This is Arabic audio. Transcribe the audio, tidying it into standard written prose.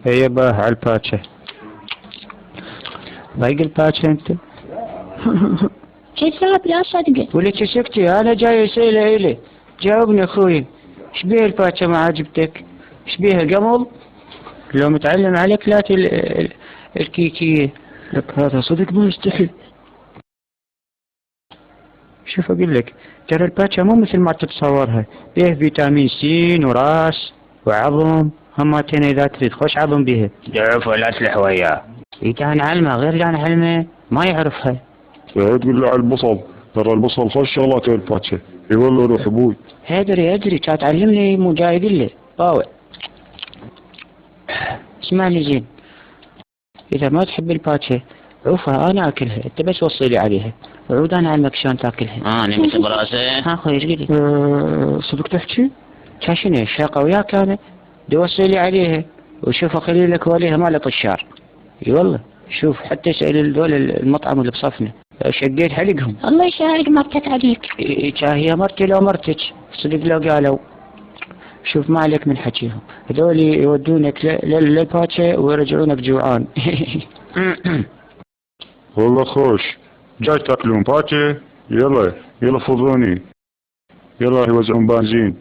هي بقى على الباتشة. باقي الباتشة انت. كذاب لا صدقه. وليش سكتي؟ انا جاي اسئلة الي. جاوبني اخوي. ايش بيه الباتشة ما عجبتك؟ ايش بيها قمل؟ لو متعلم عليك لا الكيكية. لك هذا صدق ما يستحي. شوف اقول لك، ترى الباتشا مو مثل ما تتصورها. فيه فيتامين سي وراس وعظم. همتين اذا تريد خوش عظم بيها. ضعف ولا تلح وياه. كان علمه غير كان علمه ما يعرفها. لا تقول لي على البصل، ترى البصل خوش شغلات الباتشا. اي والله روح ابوي. ادري كان تعلمني مو جاي يقول لي طاوع. اسمعني زين، اذا ما تحب الباتشا عوفها انا اكلها، انت بس وصي لي عليها. عود انا علمك شلون تاكلها. انا مثل براسه. ها اخوي ايش قلت؟ صدق تحكي؟ شاشني الشاقة وياك انا. دوصي لي عليها وشوف اخلي لك وليها مال طشار. اي والله شوف حتى اسال دول المطعم اللي بصفنا شقيت حلقهم. الله يشارك مرتك عليك. هي مرتي لو مرتك صدق لو قالوا. شوف ما عليك من حكيهم، هذول يودونك للباتشا ويرجعونك جوعان. والله خوش. جاي تاكلون باتشا؟ يلا فضوني، يلا يوزعون بنزين.